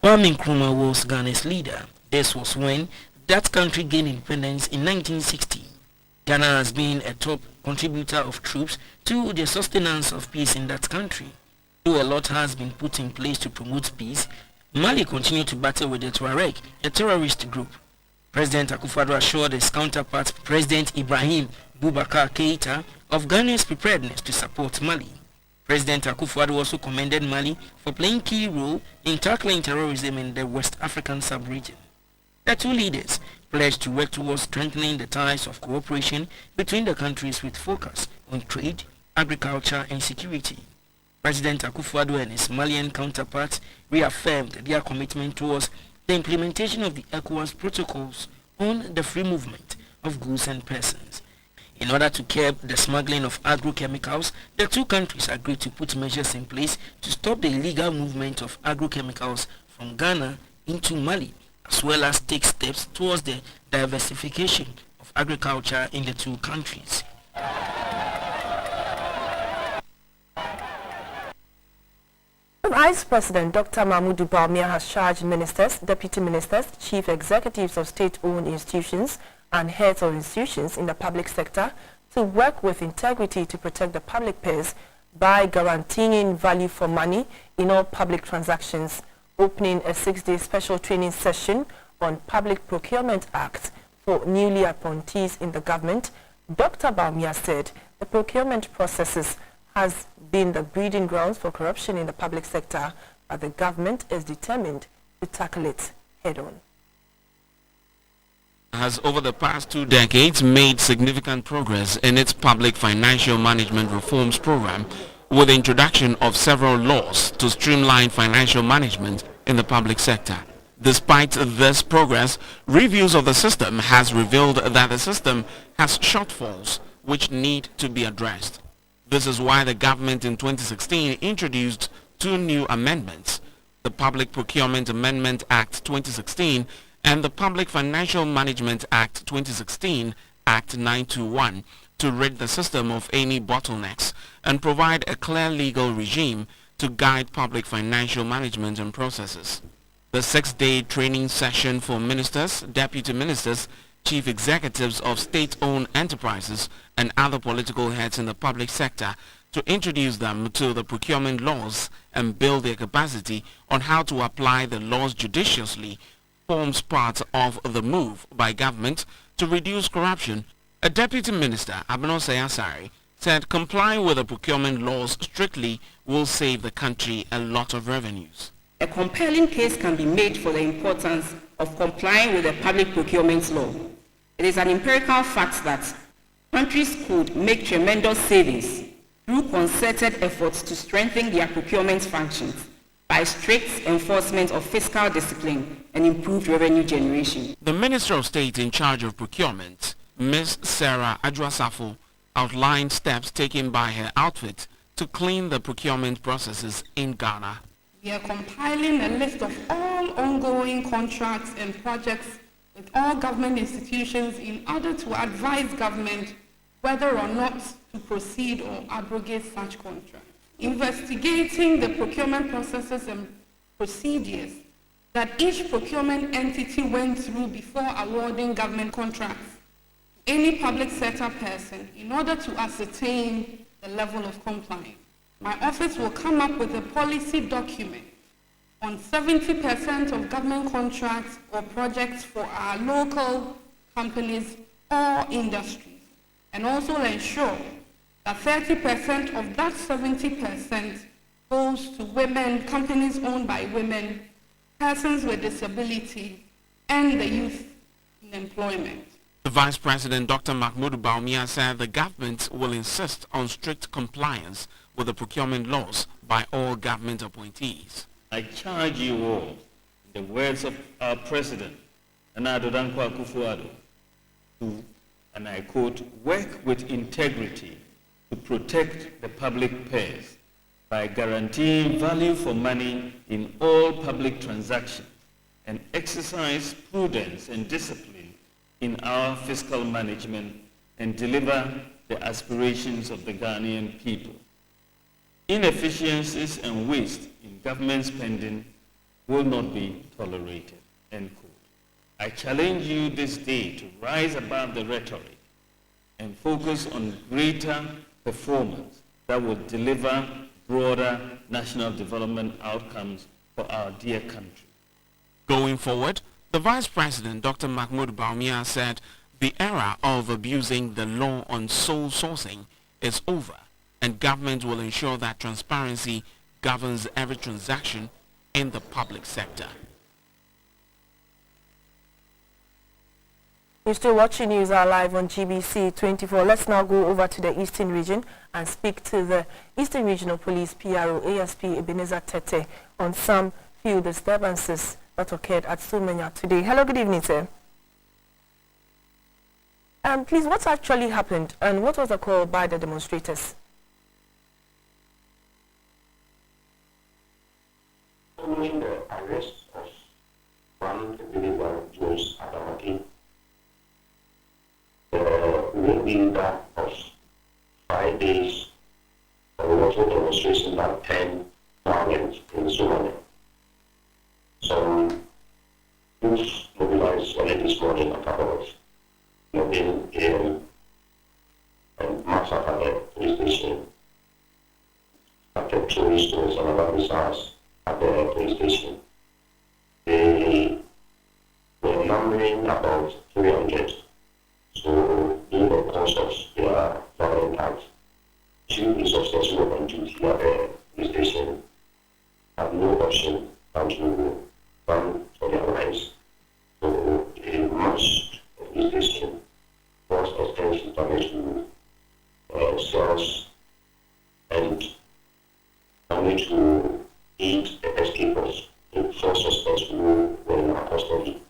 Kwame Nkrumah was Ghana's leader. This was when that country gained independence in 1960. Ghana has been a top contributor of troops to the sustenance of peace in that country. Though a lot has been put in place to promote peace, Mali continued to battle with the Tuareg, a terrorist group. President Akufo-Addo assured his counterpart, President Ibrahim Boubacar Keïta, of Ghana's preparedness to support Mali. President Akufo-Addo also commended Mali for playing key role in tackling terrorism in the West African sub-region. The two leaders pledged to work towards strengthening the ties of cooperation between the countries with focus on trade, agriculture and security. President Akufo-Addo and his Malian counterparts reaffirmed their commitment towards the implementation of the ECOWAS protocols on the free movement of goods and persons. In order to curb the smuggling of agrochemicals, the two countries agreed to put measures in place to stop the illegal movement of agrochemicals from Ghana into Mali, as well as take steps towards the diversification of agriculture in the two countries. Vice President Dr. Mahmoud Bawumia has charged ministers, deputy ministers, chief executives of state-owned institutions and heads of institutions in the public sector to work with integrity to protect the public purse by guaranteeing value for money in all public transactions, opening a 6-day special training session on Public Procurement Act for newly appointees in the government. Dr. Bawumia said the procurement processes has been the breeding grounds for corruption in the public sector, but the government is determined to tackle it head-on. Has over the past 2 decades made significant progress in its public financial management reforms program with the introduction of several laws to streamline financial management in the public sector. Despite this progress, reviews of the system has revealed that the system has shortfalls which need to be addressed. This is why the government in 2016 introduced 2 new amendments, the Public Procurement Amendment Act 2016 and the Public Financial Management Act 2016, Act 921, to rid the system of any bottlenecks and provide a clear legal regime to guide public financial management and processes. The 6-day training session for ministers, deputy ministers, chief executives of state-owned enterprises and other political heads in the public sector to introduce them to the procurement laws and build their capacity on how to apply the laws judiciously forms part of the move by government to reduce corruption. A deputy minister, Abeno Sayasari, said complying with the procurement laws strictly will save the country a lot of revenues. A compelling case can be made for the importance of complying with the public procurement law. It is an empirical fact that countries could make tremendous savings through concerted efforts to strengthen their procurement functions by strict enforcement of fiscal discipline and improved revenue generation. The Minister of State in charge of procurement, Ms. Sarah Adjwasafo, outlined steps taken by her outfit to clean the procurement processes in Ghana. We are compiling a list of all ongoing contracts and projects with all government institutions in order to advise government whether or not to proceed or abrogate such contracts. Investigating the procurement processes and procedures that each procurement entity went through before awarding government contracts to any public sector person in order to ascertain the level of compliance. My office will come up with a policy document on 70% of government contracts or projects for our local companies or industries, and also ensure that 30% of that 70% goes to women, companies owned by women, persons with disability, and the youth in employment. The Vice President, Dr. Mahmoud Bawumia, said the government will insist on strict compliance with the procurement laws by all government appointees. I charge you all, in the words of our President, Nana Akufo-Addo, to, and I quote, work with integrity to protect the public purse by guaranteeing value for money in all public transactions and exercise prudence and discipline in our fiscal management and deliver the aspirations of the Ghanaian people. Inefficiencies and waste in government spending will not be tolerated, end quote. I challenge you this day to rise above the rhetoric and focus on greater performance that will deliver broader national development outcomes for our dear country. Going forward, the Vice President, Dr. Mahmoud Bawumia, said the era of abusing the law on sole sourcing is over, and government will ensure that transparency governs every transaction in the public sector. You're still watching News Hour Live on GBC24. Let's now go over to the Eastern region and speak to the Eastern Regional Police PRO ASP Ebenezer Tete on some few disturbances that occurred at Sumenya today. Hello, good evening, sir. Please, what actually happened and what was the call by the demonstrators? Following the arrest of one individual, Joyce Adamaki, the main leader of Friday's also demonstration that turned violent in Somalia. Some youth mobilized early this morning at about 11 a.m. and marched at the police station, started throwing stones and other missiles at the police station. They were numbering about 300. So, in the course of their violent act, two police officers who were on duty at the police station had no option than to run for their lives. So, they marched the police station, caused extensive damage to cells, and managed to aid the escape of the 4 suspects who were in our custody.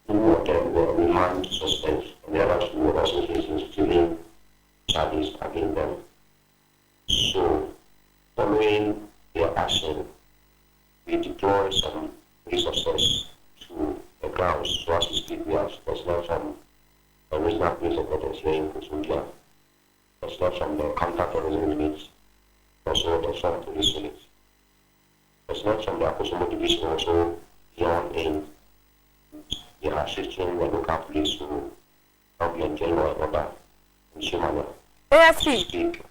2 of them were remand suspects, and the other 2 were also facing stealing charges against them. So, following their action, we deployed some police officers to the grounds. So, as we speak, we have personnel from the regional police headquarters here in Kutungia, personnel from the counter-terrorism units, also the front police units. Personnel from the Akosomo division also beyond in. They are assisting the local police to help maintain law and order in Somalia. ASP. Speak.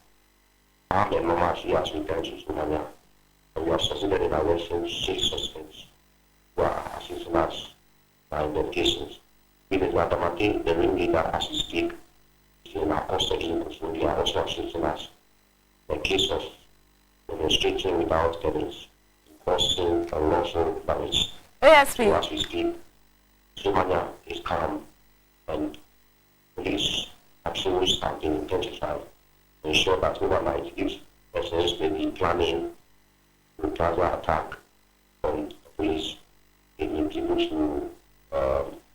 I have the normal as returned to Somalia, and we have succeeded in arresting 6 suspects who are assisting us by investigations. With the Matamati, the main leader, as we speak, is in our custody in Kusungi, are also assisting us. The case of demonstrating without evidence, causing unlawful damage. ASP. So as we speak, Somalia is calm, and police patrols have been intensified to ensure that overnight, if persons may be planning reprisal attack on the police, they may be able to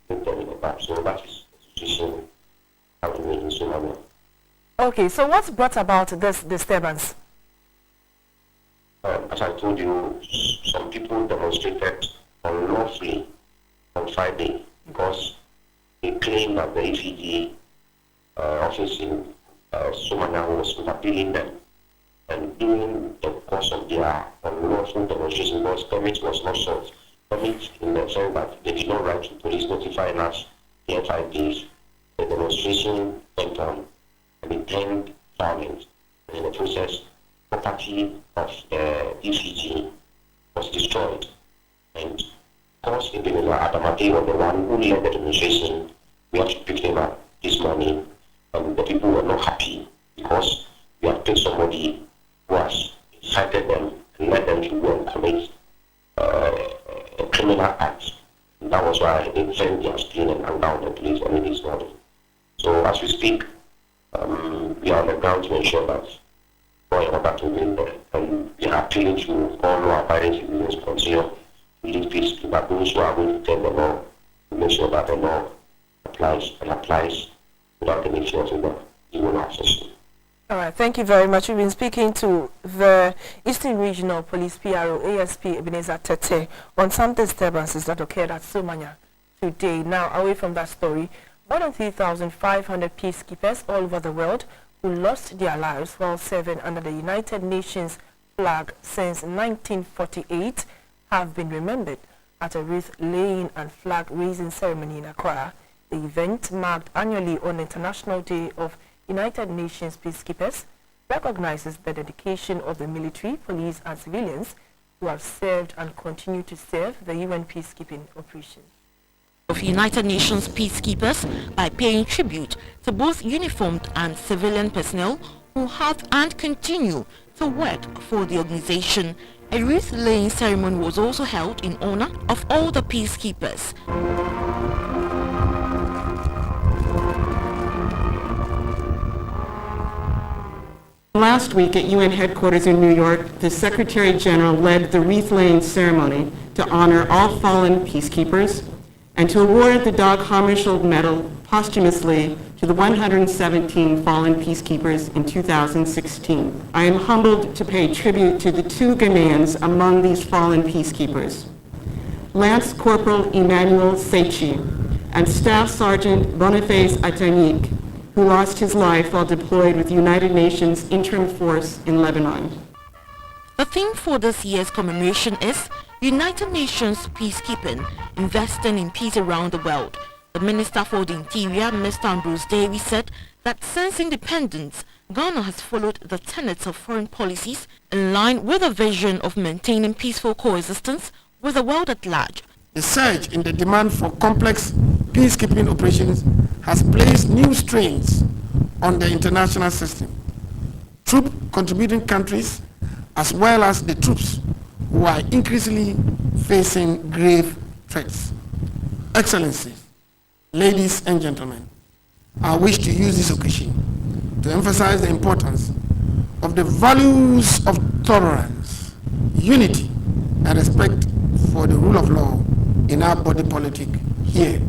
put them in the back. So that is the situation happening in Somalia. Okay, so what's brought about this disturbance? As I told you, some people demonstrated unlawfully on Friday because they claim that the EFD office in Somalia was appealing them, and during the course of their unlawful demonstration, because permit was not sought, permit in the sense that they did not write to police notifying us in 5 days, the demonstration went on and it turned violent, and in the process, property of the EFD was destroyed, and of course, Ebenezer Adamaki was the one who led the demonstration. We have to pick him up this morning, and the people were not happy because we have picked somebody who has incited them and led them to go and commit a criminal act. And that was why they sent their spleen and anger on the police early this morning. So as we speak, we are on the ground to ensure that law and order to win there, and we are appealing to all law-abiding citizens to continue lead peacefully, but those who are going to tell the law to make sure that the law applies and applies without any fear of the evil access. All right, thank you very much. We've been speaking to the Eastern Regional Police PRO ASP Ebenezer Tete on some disturbances that occurred at Somanya today. Now, away from that story, more than 3,500 peacekeepers all over the world who lost their lives while serving under the United Nations flag since 1948 have been remembered at a wreath-laying and flag-raising ceremony in Accra. The event, marked annually on International Day of United Nations Peacekeepers, recognizes the dedication of the military, police and civilians who have served and continue to serve the UN peacekeeping operation. Of United Nations peacekeepers by paying tribute to both uniformed and civilian personnel who have and continue to work for the organization. A wreath-laying ceremony was also held in honor of all the peacekeepers. Last week at UN headquarters in New York, the Secretary General led the wreath-laying ceremony to honor all fallen peacekeepers and to award the Dag Hammarskjöld Medal posthumously to the 117 fallen peacekeepers in 2016. I am humbled to pay tribute to the two Ghanaians among these fallen peacekeepers, Lance Corporal Emmanuel Sechi and Staff Sergeant Boniface Atanyik, who lost his life while deployed with the United Nations Interim Force in Lebanon. The theme for this year's commemoration is United Nations Peacekeeping, investing in peace around the world. The Minister for the Interior, Mr. Ambrose Davies, said that since independence, Ghana has followed the tenets of foreign policies in line with a vision of maintaining peaceful coexistence with the world at large. The surge in the demand for complex peacekeeping operations has placed new strains on the international system. Troop contributing countries, as well as the troops who are increasingly facing grave threats. Excellencies, ladies and gentlemen, I wish to use this occasion to emphasize the importance of the values of tolerance, unity, and respect for the rule of law in our body politic here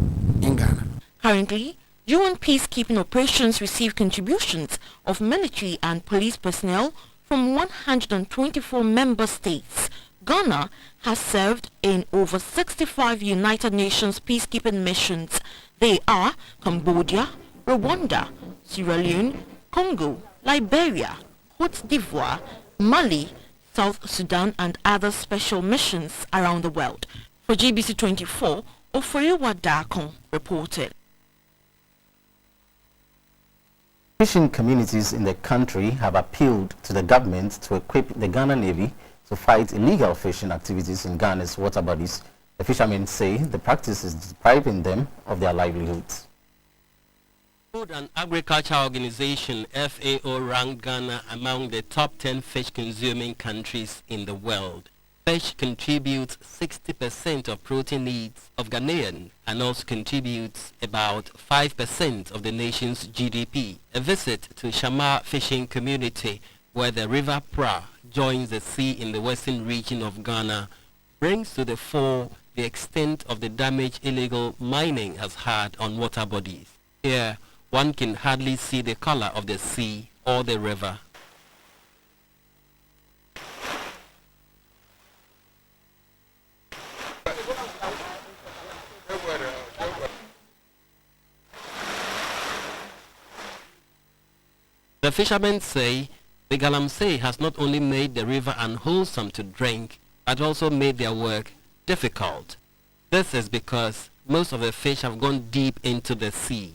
in Ghana. Currently, UN peacekeeping operations receive contributions of military and police personnel from 124 member states. Ghana has served in over 65 United Nations peacekeeping missions. They are Cambodia, Rwanda, Sierra Leone, Congo, Liberia, Cote d'Ivoire, Mali, South Sudan and other special missions around the world. For GBC24, Oforiwa Dakon reported. Fishing communities in the country have appealed to the government to equip the Ghana Navy to fight illegal fishing activities in Ghana's water bodies. The fishermen say the practice is depriving them of their livelihoods. Food and Agriculture Organization FAO ranked Ghana among the top 10 fish-consuming countries in the world. Fish contributes 60% of protein needs of Ghanaians and also contributes about 5% of the nation's GDP. A visit to Shamar fishing community, where the River Pra joins the sea in the western region of Ghana, brings to the fore the extent of the damage illegal mining has had on water bodies. Here, one can hardly see the color of the sea or the river. The fishermen say the galamsey has not only made the river unwholesome to drink, but also made their work difficult. This is because most of the fish have gone deep into the sea.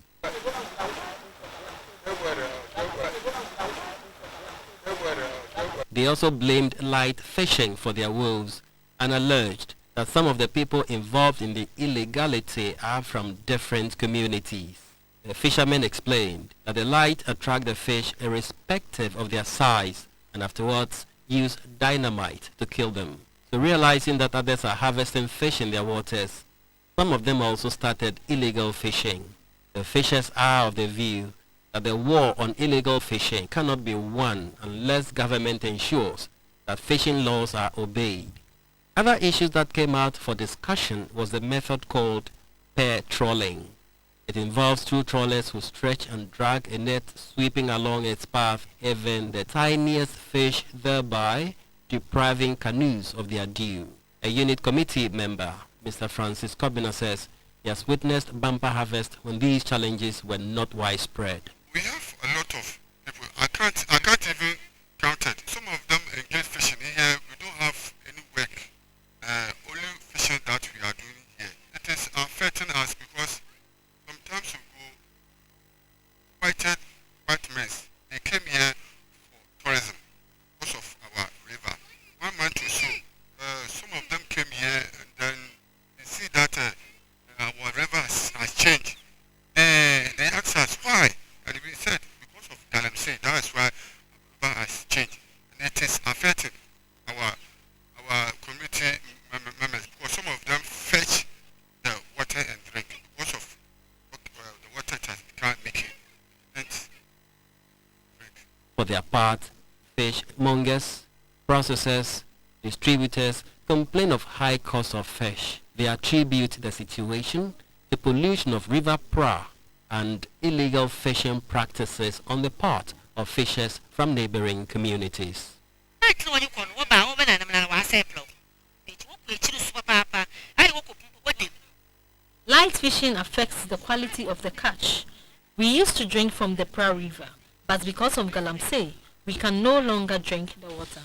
They also blamed light fishing for their woes and alleged that some of the people involved in the illegality are from different communities. The fishermen explained that the light attract the fish irrespective of their size and afterwards use dynamite to kill them. So realizing that others are harvesting fish in their waters, some of them also started illegal fishing. The fishers are of the view that the war on illegal fishing cannot be won unless government ensures that fishing laws are obeyed. Other issues that came out for discussion was the method called pair trawling. It involves two trawlers who stretch and drag a net sweeping along its path, even the tiniest fish, thereby depriving canoes of their due. A unit committee member, Mr. Francis Kobina, says he has witnessed bumper harvest when these challenges were not widespread. We have a lot of people. I can't even count it. Some of them engage fishing here. We don't have any work their part, fishmongers, processors, distributors complain of high cost of fish. They attribute the situation to pollution of river pra and illegal fishing practices on the part of fishers from neighboring communities. Light fishing affects the quality of the catch. We used to drink from the Pra River, but because of galamsey, we can no longer drink the water.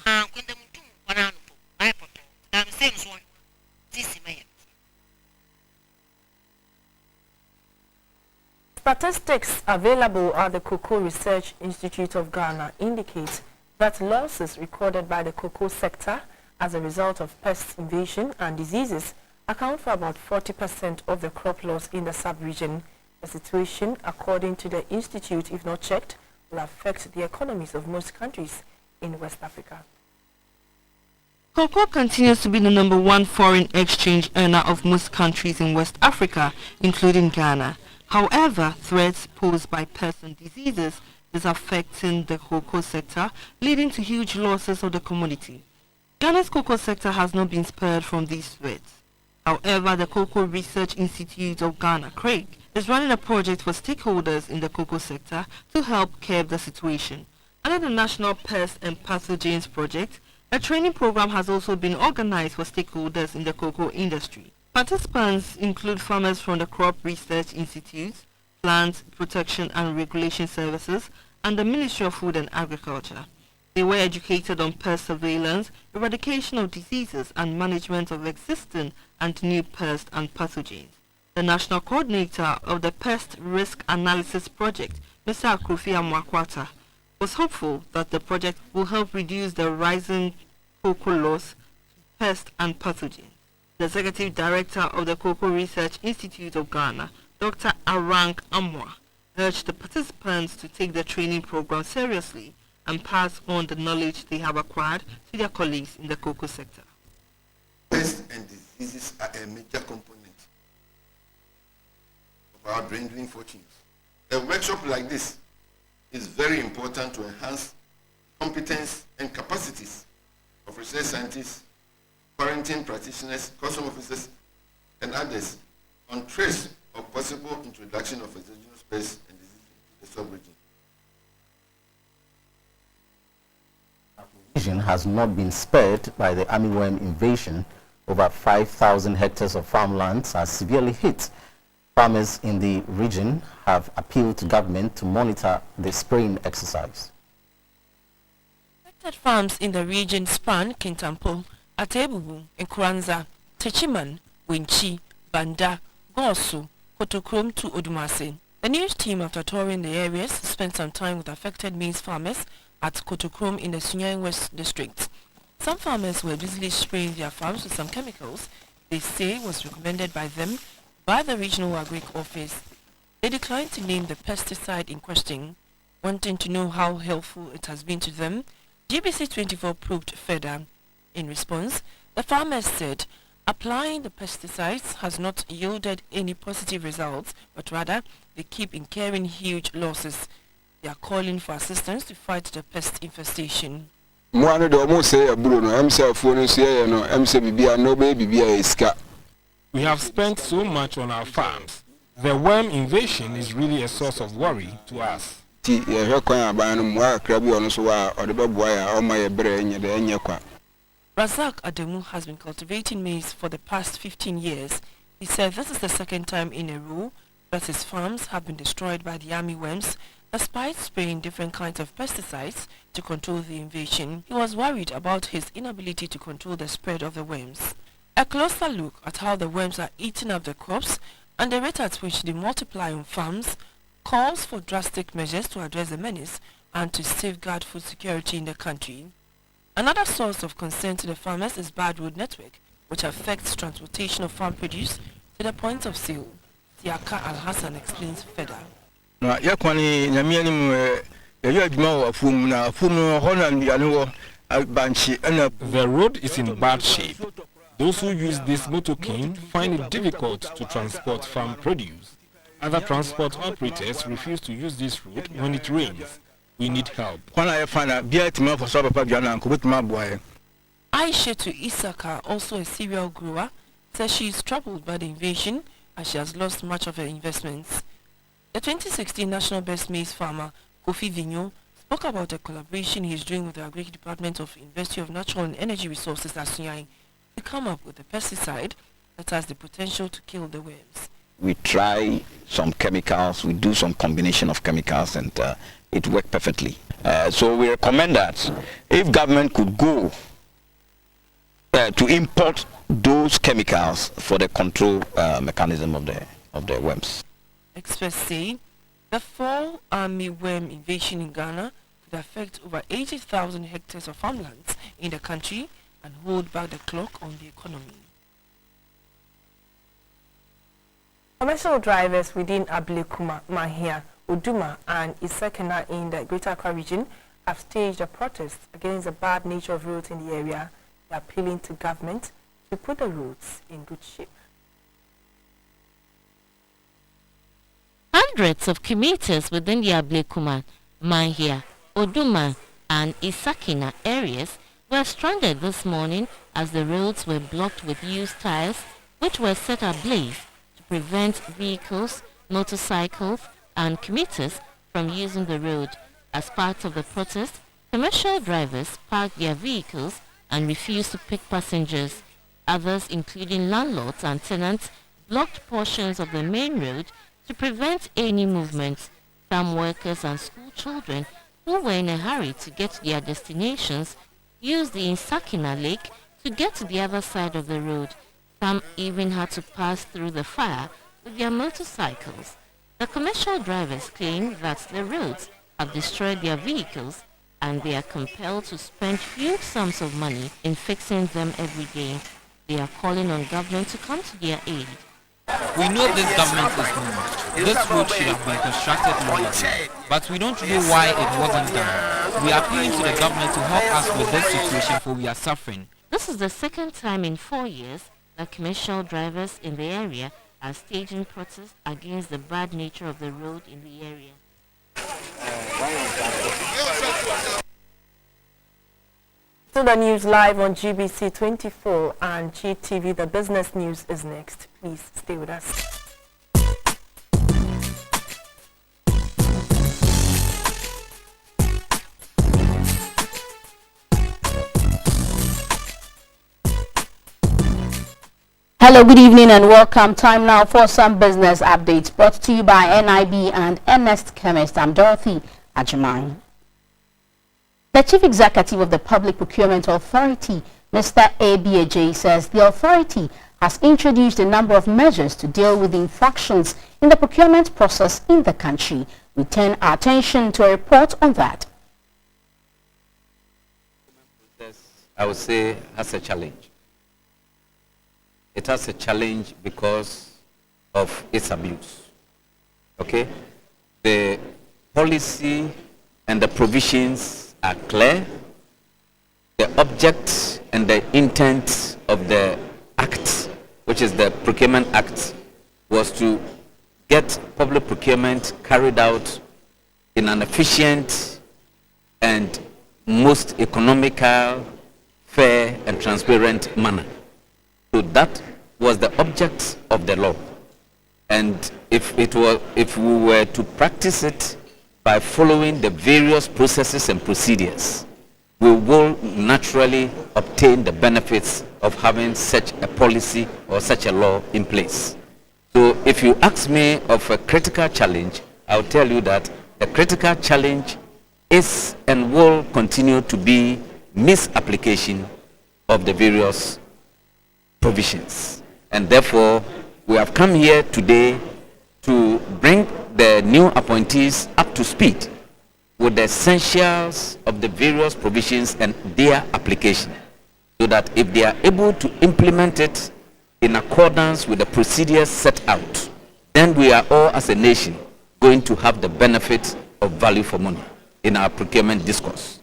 Statistics available at the Cocoa Research Institute of Ghana indicate that losses recorded by the cocoa sector as a result of pest invasion and diseases account for about 40% of the crop loss in the sub-region. The situation, according to the institute, if not checked, will affect the economies of most countries in West Africa. Cocoa continues to be the #1 foreign exchange earner of most countries in West Africa, including Ghana. However, threats posed by pests and diseases is affecting the cocoa sector, leading to huge losses of the commodity. Ghana's cocoa sector has not been spared from these threats. However, the Cocoa Research Institute of Ghana, CRIG, is running a project for stakeholders in the cocoa sector to help curb the situation. Under the National Pest and Pathogens Project, a training program has also been organized for stakeholders in the cocoa industry. Participants include farmers from the Crop Research Institute, Plant Protection and Regulation Services, and the Ministry of Food and Agriculture. They were educated on pest surveillance, eradication of diseases, and management of existing and new pests and pathogens. The national coordinator of the Pest Risk Analysis Project, Mr. Akrofi Amwakwata, was hopeful that the project will help reduce the rising cocoa loss to pests and pathogens. The Executive Director of the Cocoa Research Institute of Ghana, Dr. Arang Amwa, urged the participants to take the training program seriously and pass on the knowledge they have acquired to their colleagues in the cocoa sector. Pests and diseases are a major component of our dwindling fortunes. A workshop like this is very important to enhance competence and capacities of research scientists, quarantine practitioners, custom officers, and others on trace of possible introduction of exogenous pests and diseases in the sub-region. Region has not been spared by the armyworm invasion. Over 5,000 hectares of farmlands are severely hit. Farmers in the region have appealed to government to monitor the spraying exercise. Affected farms in the region span Kintampo, Atebubu, Nkranza, Techiman, Winchi, Banda, Gosu, Kotokrom to Odumase. The news team, after touring the areas, spent some time with affected maize farmers at Kotokrom in the Sunyang West district. Some farmers were busily spraying their farms with some chemicals they say was recommended by them by the regional agric office. They declined to name the pesticide in question. Wanting to know how helpful it has been to them, GBC24 probed further. In response, the farmers said applying the pesticides has not yielded any positive results, but rather they keep incurring huge losses. They are calling for assistance to fight the pest infestation. We have spent so much on our farms. The worm invasion is really a source of worry to us. Razak Ademu has been cultivating maize for the past 15 years. He said this is the second time in a row that his farms have been destroyed by the army worms, despite spraying different kinds of pesticides to control the invasion. He was worried about his inability to control the spread of the worms. A closer look at how the worms are eating up the crops and the rate at which they multiply on farms calls for drastic measures to address the menace and to safeguard food security in the country. Another source of concern to the farmers is bad road network, which affects transportation of farm produce to the point of sale. Siaka Al-Hassan explains further. The road is in bad shape. Those who use this motorcane find it difficult to transport farm produce. Other transport operators refuse to use this route when it rains. We need help. Aisha Isaka, also a cereal grower, says she is troubled by the invasion as she has lost much of her investments. The 2016 National Best Maize Farmer, Kofi Vigno, spoke about a collaboration he is doing with the Agric Department of University of Natural and Energy Resources, Asunyai, to come up with a pesticide that has the potential to kill the worms. We try some chemicals, we do some combination of chemicals, and it worked perfectly. So we recommend that if government could go to import those chemicals for the control mechanism of the worms. Experts say the fall army worm invasion in Ghana could affect over 80,000 hectares of farmlands in the country and hold back the clock on the economy. Commercial drivers within Ablekuma, Mahia, Uduma and Isekena in the Greater Accra region have staged a protest against the bad nature of roads in the area. They are appealing to government to put the roads in good shape. Hundreds of commuters within the Ablekuma, Mahia, Uduma and Isekena areas were stranded this morning as the roads were blocked with used tires which were set ablaze to prevent vehicles, motorcycles and commuters from using the road. As part of the protest, commercial drivers parked their vehicles and refused to pick passengers. Others, including landlords and tenants, blocked portions of the main road to prevent any movement. Some workers and school children who were in a hurry to get to their destinations used the Isekena Lake to get to the other side of the road. Some even had to pass through the fire with their motorcycles. The commercial drivers claim that the roads have destroyed their vehicles and they are compelled to spend huge sums of money in fixing them every day. They are calling on government to come to their aid. We know this government is moved. This road should have been constructed long ago, but we don't know why it wasn't done. We are appealing to the government to help us with this situation, for we are suffering. This is the second time in 4 years that commercial drivers in the area are staging protests against the bad nature of the road in the area. So the news live on GBC24 and GTV. The business news is next. Please stay with us. Hello, good evening and welcome. Time now for some business updates brought to you by NIB and Ernest Chemist. I'm Dorothy Ajimai. The Chief Executive of the Public Procurement Authority, Mr. A.B.A.J., says the authority has introduced a number of measures to deal with the infractions in the procurement process in the country. We turn our attention to a report on that. I would say has a challenge. It has a challenge because of its abuse. Okay? The policy and the provisions are clear. The object and the intent of the act, which is the Procurement Act, was to get public procurement carried out in an efficient and most economical, fair and transparent manner. So that was the object of the law. And if we were to practice it by following the various processes and procedures, we will naturally obtain the benefits of having such a policy or such a law in place. So if you ask me of a critical challenge, I'll tell you that the critical challenge is and will continue to be misapplication of the various provisions. And therefore, we have come here today to bring the new appointees up to speed with the essentials of the various provisions and their application, so that if they are able to implement it in accordance with the procedures set out, then we are all as a nation going to have the benefit of value for money in our procurement discourse.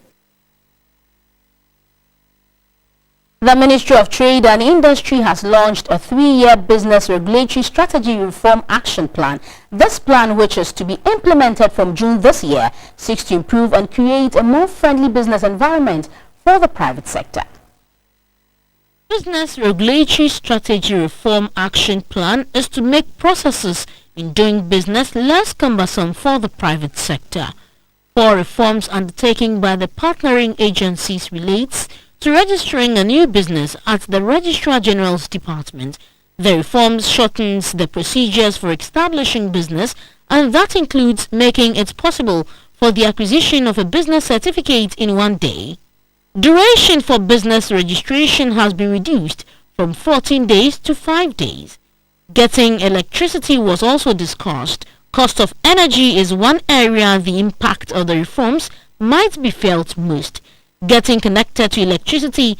The Ministry of Trade and Industry has launched a 3-year business regulatory strategy reform action plan. This plan, which is to be implemented from June this year, seeks to improve and create a more friendly business environment for the private sector. Business Regulatory Strategy Reform Action Plan is to make processes in doing business less cumbersome for the private sector. 4 reforms undertaken by the partnering agencies relates to registering a new business at the Registrar General's Department. The reforms shortens the procedures for establishing business, and that includes making it possible for the acquisition of a business certificate in 1 day. Duration for business registration has been reduced from 14 days to 5 days. Getting electricity was also discussed. Cost of energy is one area the impact of the reforms might be felt most. Getting connected to electricity,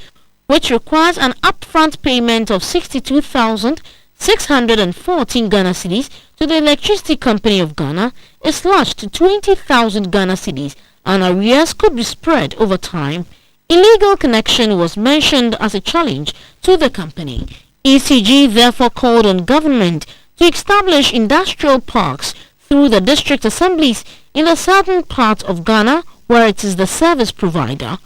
which requires an upfront payment of 62,614 Ghana cedis to the Electricity Company of Ghana, is slashed to 20,000 Ghana cedis, and arrears could be spread over time. Illegal connection was mentioned as a challenge to the company. ECG therefore called on government to establish industrial parks through the district assemblies in a certain part of Ghana where it is the service provider.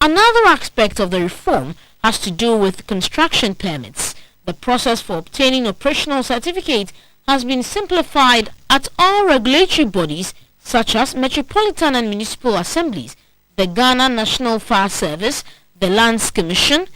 Another aspect of the reform has to do with construction permits. The process for obtaining operational certificate has been simplified at all regulatory bodies such as metropolitan and municipal assemblies, the Ghana National Fire Service, the Lands Commission,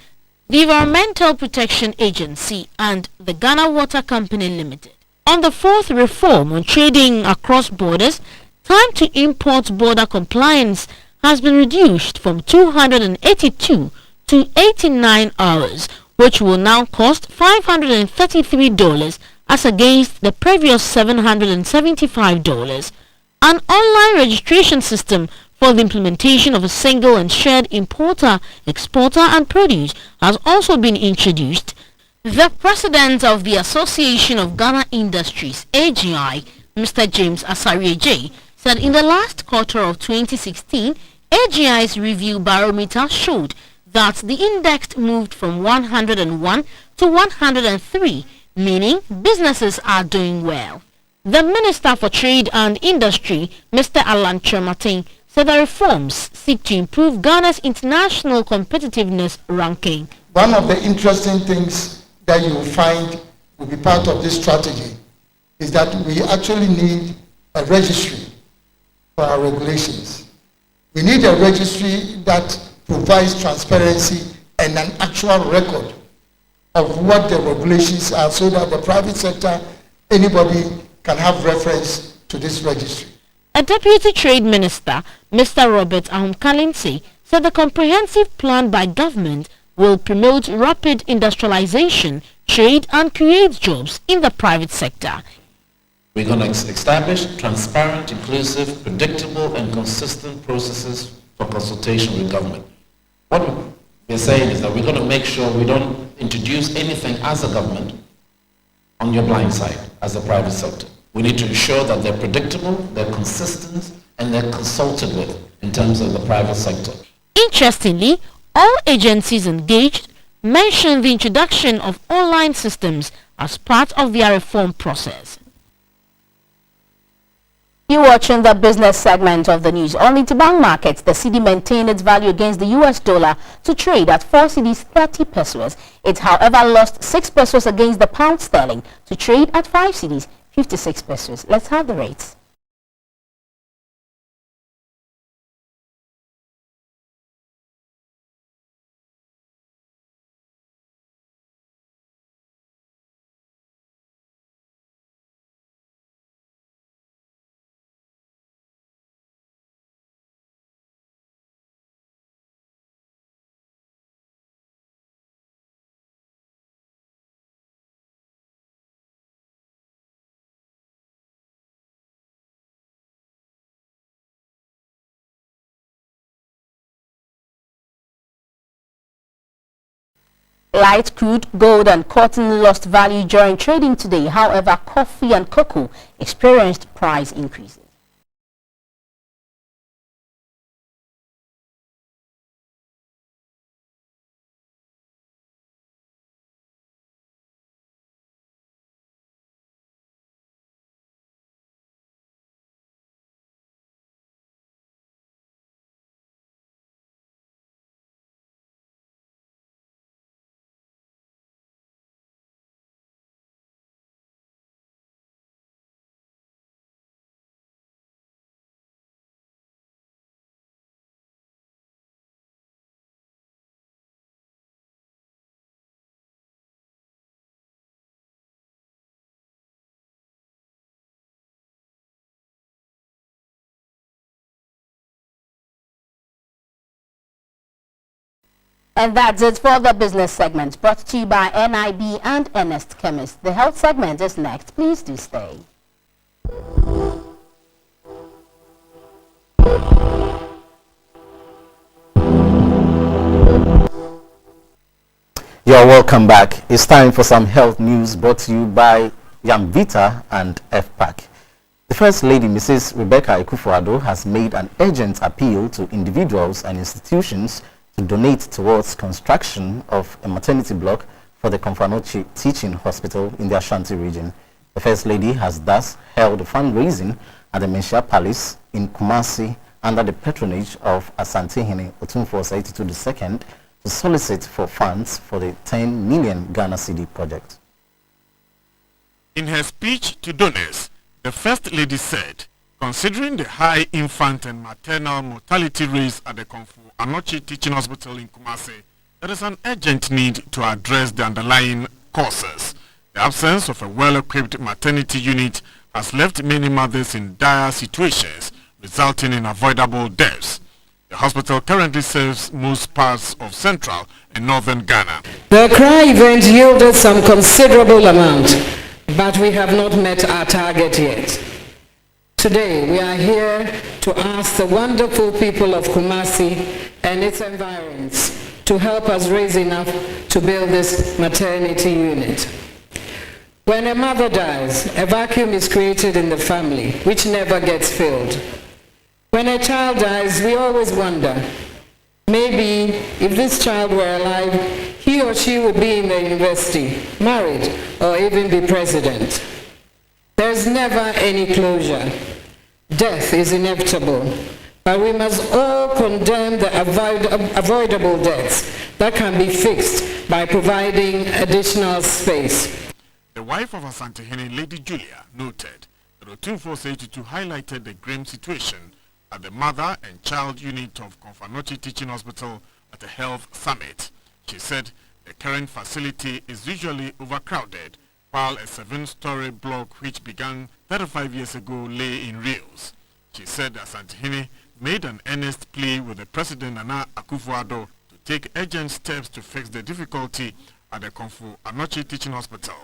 the Environmental Protection Agency, and the Ghana Water Company Limited. On the 4th reform on trading across borders, time to import border compliance has been reduced from 282 to 89 hours, which will now cost $533 as against the previous $775. An online registration system for the implementation of a single and shared importer, exporter and produce has also been introduced. The president of the Association of Ghana Industries, AGI, Mr. James Asarieje, said in the last quarter of 2016, AGI's review barometer showed that the index moved from 101 to 103, meaning businesses are doing well. The Minister for Trade and Industry, Mr. Alan Chermatin, said the reforms seek to improve Ghana's international competitiveness ranking. One of the interesting things that you will find will be part of this strategy is that we actually need a registry for our regulations. We need a registry that provides transparency and an actual record of what the regulations are so that the private sector, anybody can have reference to this registry. A Deputy Trade Minister, Mr. Robert Ahumkalinsi, said the comprehensive plan by government will promote rapid industrialization, trade and create jobs in the private sector. We're going to establish transparent, inclusive, predictable and consistent processes for consultation with government. What we're saying is that we're going to make sure we don't introduce anything as a government on your blind side as a private sector. We need to ensure that they're predictable, they're consistent, and they're consulted with in terms of the private sector. Interestingly, all agencies engaged mentioned the introduction of online systems as part of their reform process. You're watching the business segment of the news. On interbank markets, the cedi maintained its value against the US dollar to trade at 4 cedis 30 pesos. It, however, lost 6 pesos against the pound sterling to trade at 5 cedis 56 pesos. Let's have the rates. Light crude, gold and cotton lost value during trading today. However, coffee and cocoa experienced price increases. And that's it for the business segment, brought to you by NIB and Ernest Chemist. The health segment is next. Please do stay. You're welcome back. It's time for some health news brought to you by Yamvita and FPAC. The First Lady, Mrs. Rebecca Akufo-Addo, has made an urgent appeal to individuals and institutions to donate towards construction of a maternity block for the Konfanochi Teaching Hospital in the Ashanti region. The First Lady has thus held a fundraising at the Menchia Palace in Kumasi under the patronage of Asantehene Otumfuo II to solicit for funds for the 10 million Ghana cedi project. In her speech to donors, the First Lady said, considering the high infant and maternal mortality rates at the Konfanochi Teaching Hospital in Kumasi, there is an urgent need to address the underlying causes. The absence of a well-equipped maternity unit has left many mothers in dire situations, resulting in avoidable deaths. The hospital currently serves most parts of central and northern Ghana. The Accra event yielded some considerable amount, but we have not met our target yet. Today, we are here to ask the wonderful people of Kumasi and its environs to help us raise enough to build this maternity unit. When a mother dies, a vacuum is created in the family, which never gets filled. When a child dies, we always wonder, maybe if this child were alive, he or she would be in the university, married, or even be president. There's never any closure. Death is inevitable, but we must all condemn the avoidable deaths that can be fixed by providing additional space. The wife of Asantehene, Lady Julia, noted that Otumfuo II highlighted the grim situation at the Mother and Child Unit of Konfanochi Teaching Hospital at a health summit. She said the current facility is usually overcrowded, while a 7-story block which began 35 years ago lay in reels. She said Asantehene made an earnest plea with the President Nana Akufo-Addo to take urgent steps to fix the difficulty at the Konfanochi Teaching Hospital.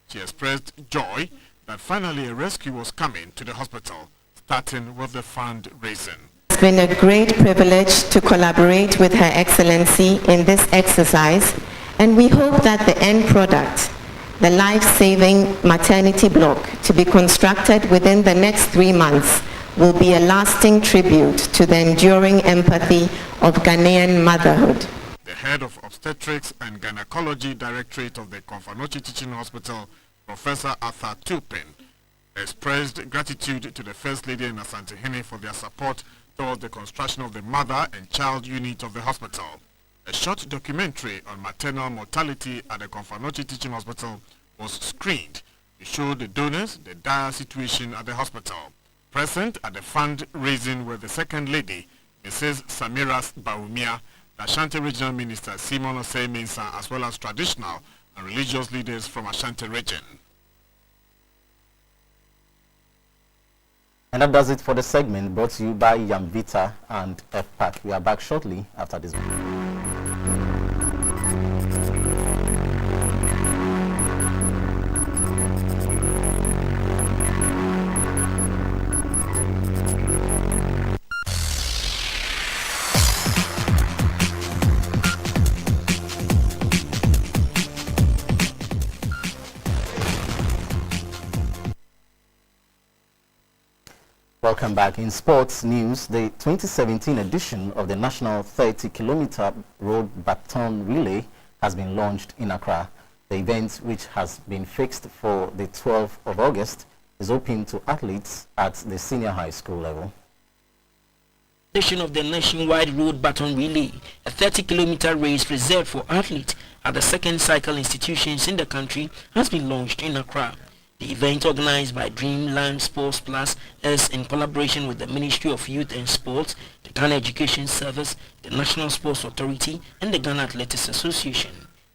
She expressed joy that finally a rescue was coming to the hospital, starting with the fundraising. It's been a great privilege to collaborate with Her Excellency in this exercise, and we hope that the end product, the life-saving maternity block to be constructed within the next 3 months, will be a lasting tribute to the enduring empathy of Ghanaian motherhood. The head of Obstetrics and Gynecology Directorate of the Konfanochi Teaching Hospital, Professor Arthur Turpin, expressed gratitude to the First Lady and Asantehene for their support towards the construction of the Mother and Child Unit of the hospital. A short documentary on maternal mortality at the Konfanochi Teaching Hospital was screened to show the donors the dire situation at the hospital. Present at the fundraising were the Second Lady, Mrs. Samira Baumia, the Ashanti Regional Minister Simon Osei Mensah, as well as traditional and religious leaders from Ashanti region. And that does it for the segment brought to you by Yamvita and FPAC. We are back shortly after this video. Welcome back. In sports news, the 2017 edition of the National 30-kilometer road baton relay has been launched in Accra. The event, which has been fixed for the 12th of August, is open to athletes at the senior high school level. Edition of the nationwide road baton relay, a 30-kilometer race reserved for athletes at the second cycle institutions in the country, has been launched in Accra. The event, organized by Dreamland Sports Plus, is in collaboration with the Ministry of Youth and Sports, the Ghana Education Service, the National Sports Authority, and the Ghana Athletics Association.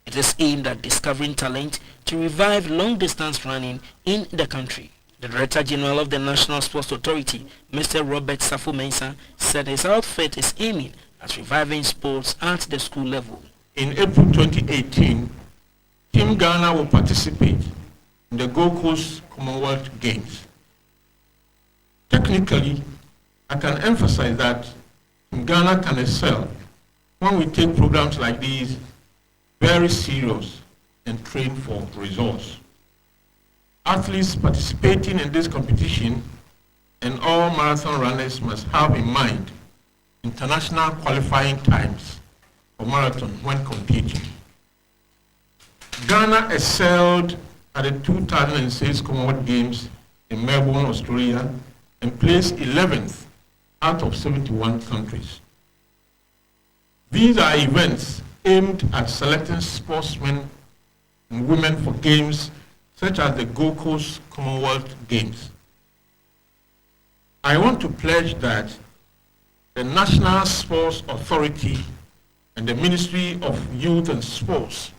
It is aimed at discovering talent to revive long-distance running in the country. The Director General of the National Sports Authority, Mr. Robert Safo Mensah, said his outfit is aiming at reviving sports at the school level. in April 2018, Team Ghana will participate in the Gold Coast Commonwealth Games. Technically, I can emphasize that Team Ghana can excel when we take programs like these very serious and train for results. Athletes participating in this competition and all marathon runners must have in mind international qualifying times for marathon when competing. Ghana excelled at the 2006 Commonwealth Games in Melbourne, Australia, and placed 11th out of 71 countries. These are events aimed at selecting sportsmen and women for games such as the Gold Coast Commonwealth Games. I want to pledge that the National Sports Authority and the Ministry of Youth and Sports,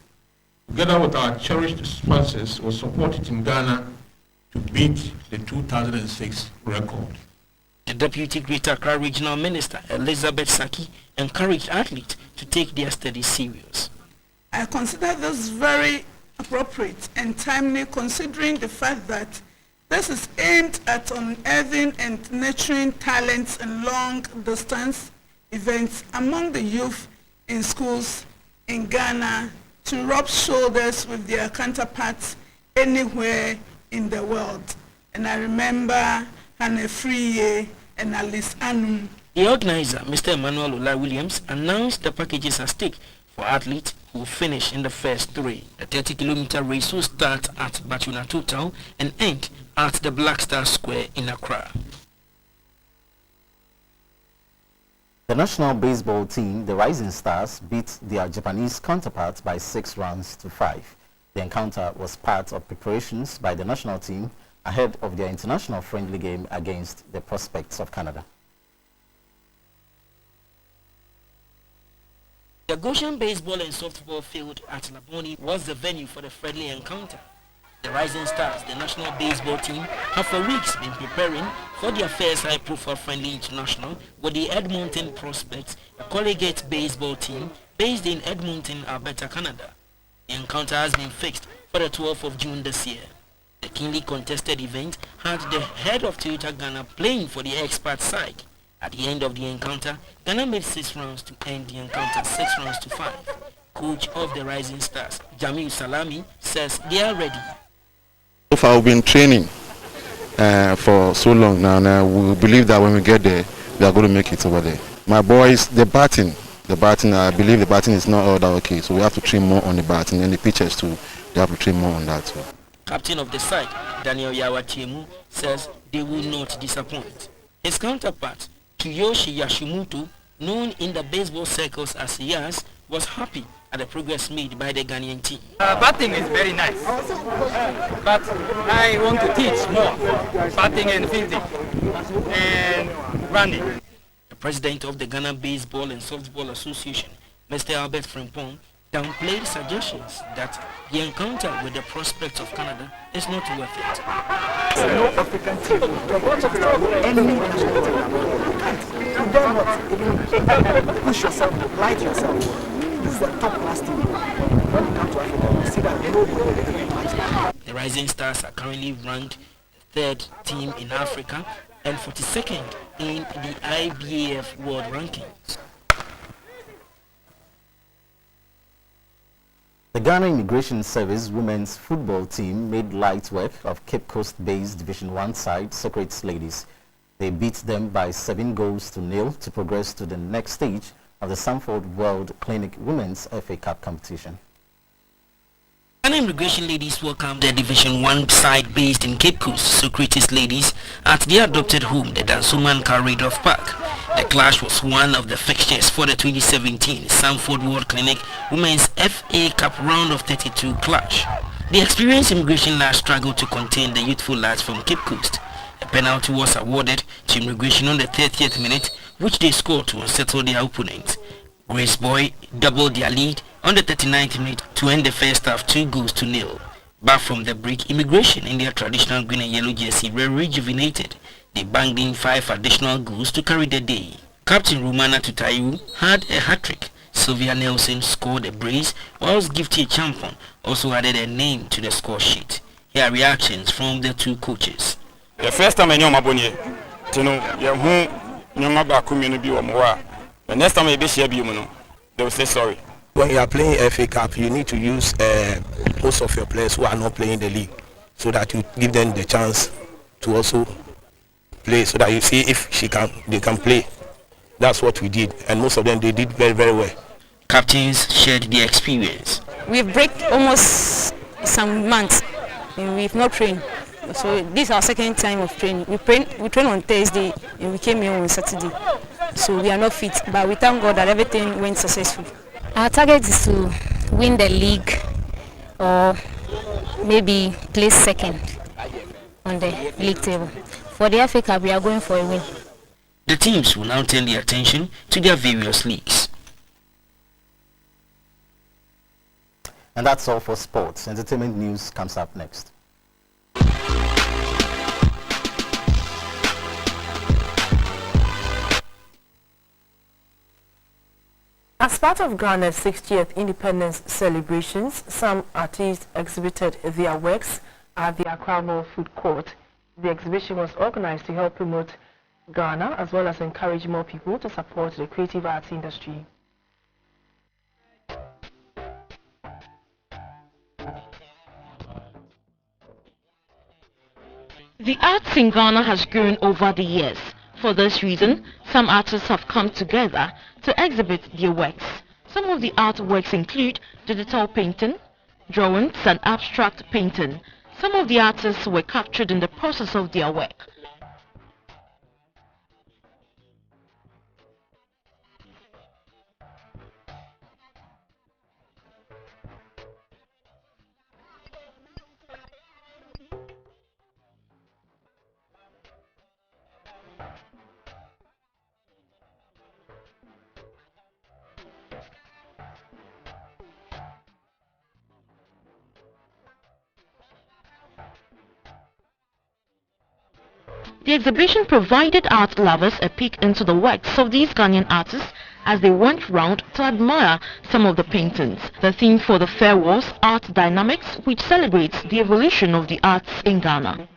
together with our cherished sponsors, will support it in Ghana to beat the 2006 record. The Deputy Greater Accra Regional Minister, Elizabeth Saki, encouraged athletes to take their studies serious. I consider this very appropriate and timely, considering the fact that this is aimed at unearthing and nurturing talents and long-distance events among the youth in schools in Ghana to rub shoulders with their counterparts anywhere in the world. And I remember Hannah Freeye and Alice Anum. The organizer, Mr. Emmanuel Ola Williams, announced the packages at stake for athletes who finish in the first three. The 30-kilometer race will start at Batuna Total and end at the Black Star Square in Accra. The national baseball team, the Rising Stars, beat their Japanese counterparts by 6 runs to 5. The encounter was part of preparations by the national team ahead of their international friendly game against the Prospects of Canada. The Goshen Baseball and Softball Field at Laboni was the venue for the friendly encounter. The Rising Stars, the national baseball team, have for weeks been preparing for their first high-profile friendly international with the Edmonton Prospects, a collegiate baseball team based in Edmonton, Alberta, Canada. The encounter has been fixed for the 12th of June this year. The keenly contested event had the head of Toyota Ghana playing for the expat side. At the end of the encounter, Ghana made 6 rounds to end the encounter 6 rounds to 5. Coach of the Rising Stars, Jamil Salami, says they are ready. So far, we've been training for so long now, and we believe that when we get there, we are going to make it over there. My boys, the batting, I believe the batting is not all that okay, so we have to train more on the batting, and the pitchers too, they have to train more on that too. Captain of the side, Daniel Yawatiemu, says they will not disappoint. His counterpart, Kiyoshi Yashimuto, known in the baseball circles as Yas, was happy at the progress made by the Ghanaian team. Batting is very nice, but I want to teach more batting and fielding and running. The president of the Ghana Baseball and Softball Association, Mr. Albert Frimpong, downplayed suggestions that the encounter with the Prospects of Canada is not worth it. No African team. You dare not even push yourself, light yourself. This is a top class team. When you come to Africa, you see that nobody. The Rising Stars are currently ranked 3rd team in Africa and 42nd in the IBAF World Rankings. The Ghana Immigration Service women's football team made light work of Cape Coast-based Division 1 side Socrates Ladies. They beat them by 7 goals to 0 to progress to the next stage of the Sanford World Clinic Women's FA Cup competition. Ghana Immigration Ladies welcomed the Division 1 side based in Cape Coast, Socrates Ladies, at their adopted home, the Dansoman Corridor Park. The clash was one of the fixtures for the 2017 Sanford World Clinic Women's FA Cup round of 32 clash. The experienced immigration lads struggled to contain the youthful lads from Cape Coast. A penalty was awarded to immigration on the 30th minute, which they scored to unsettle their opponent. Grace Boy doubled their lead on the 39th minute to end the first half 2 goals to 0. Back from the break, immigration in their traditional green and yellow jersey were rejuvenated. They banged in 5 additional goals to carry the day. Captain Rumana Tutayu had a hat-trick, so Sylvia Nelson scored a brace, whilst Gifty Champon also added a name to the score sheet. Here are reactions from the two coaches. The first time I know my bonnie, you know, you're back community or more. The next time I be share you, they will say sorry. When you are playing FA Cup, you need to use most of your players who are not playing the league, so that you give them the chance to also play, so that you see if they can play. That's what we did, and most of them, they did very, very well. Captains shared their experience. We've break almost some months, and we've not trained. So this is our second time of training. We trained on Thursday, and we came here on Saturday. So we are not fit, but we thank God that everything went successful. Our target is to win the league, or maybe place second on the league table. For the FA Cup, we are going for a win. The teams will now turn their attention to their various leagues. And that's all for sports. Entertainment news comes up next. As part of Ghana's 60th independence celebrations, some artists exhibited their works at the Accra Mall Food Court. The exhibition was organized to help promote Ghana as well as encourage more people to support the creative arts industry. The arts in Ghana has grown over the years. For this reason, some artists have come together to exhibit their works. Some of the artworks include digital painting, drawings and abstract painting. Some of the artists were captured in the process of their work. The exhibition provided art lovers a peek into the works of these Ghanaian artists as they went round to admire some of the paintings. The theme for the fair was Art Dynamics, which celebrates the evolution of the arts in Ghana.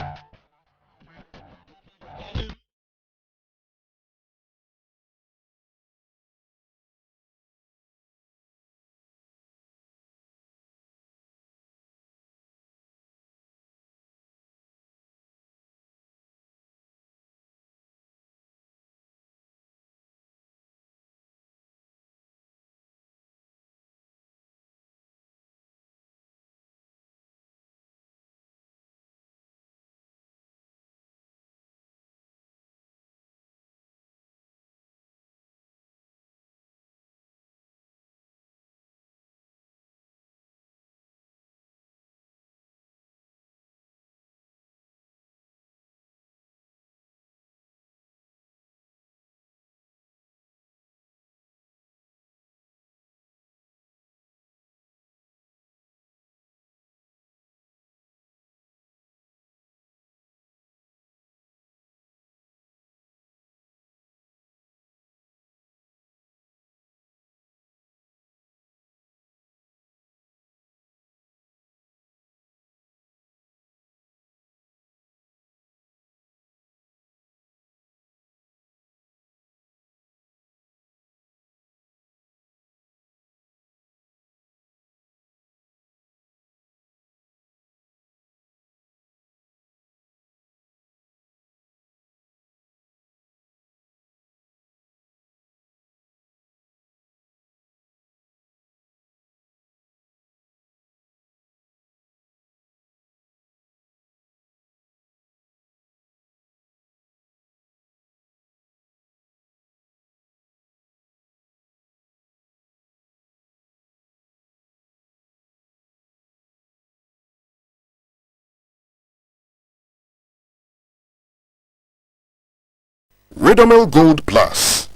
Redomel Gold Plus.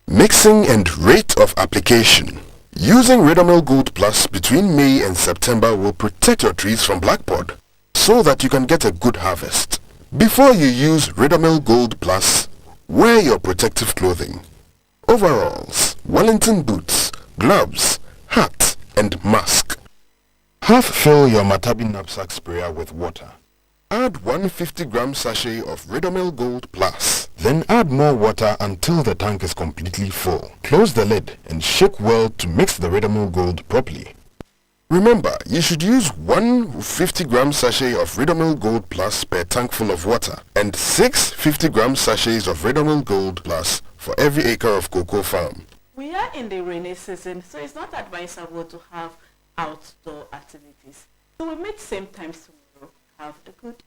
Mixing and rate of application. Using Redomel Gold Plus between May and September will protect your trees from black pod so that you can get a good harvest. Before you use Redomel Gold Plus, wear your protective clothing. Overalls, Wellington boots, gloves, hat, and mask. Half fill your Matabi knapsack sprayer with water. Add 150-gram sachet of Redomil Gold Plus. Then add more water until the tank is completely full. Close the lid and shake well to mix the Redomil Gold properly. Remember, you should use 150-gram sachet of Redomil Gold Plus per tank full of water and 6 50-gram sachets of Redomil Gold Plus for every acre of cocoa farm. We are in the rainy season, so it's not advisable to have outdoor activities. So we meet same time tomorrow. Have a good day.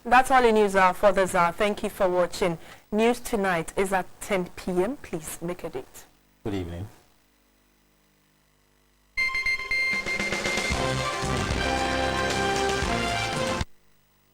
That's all the news for this hour. Thank you for watching. News tonight is at 10 p.m. Please make a date. Good evening.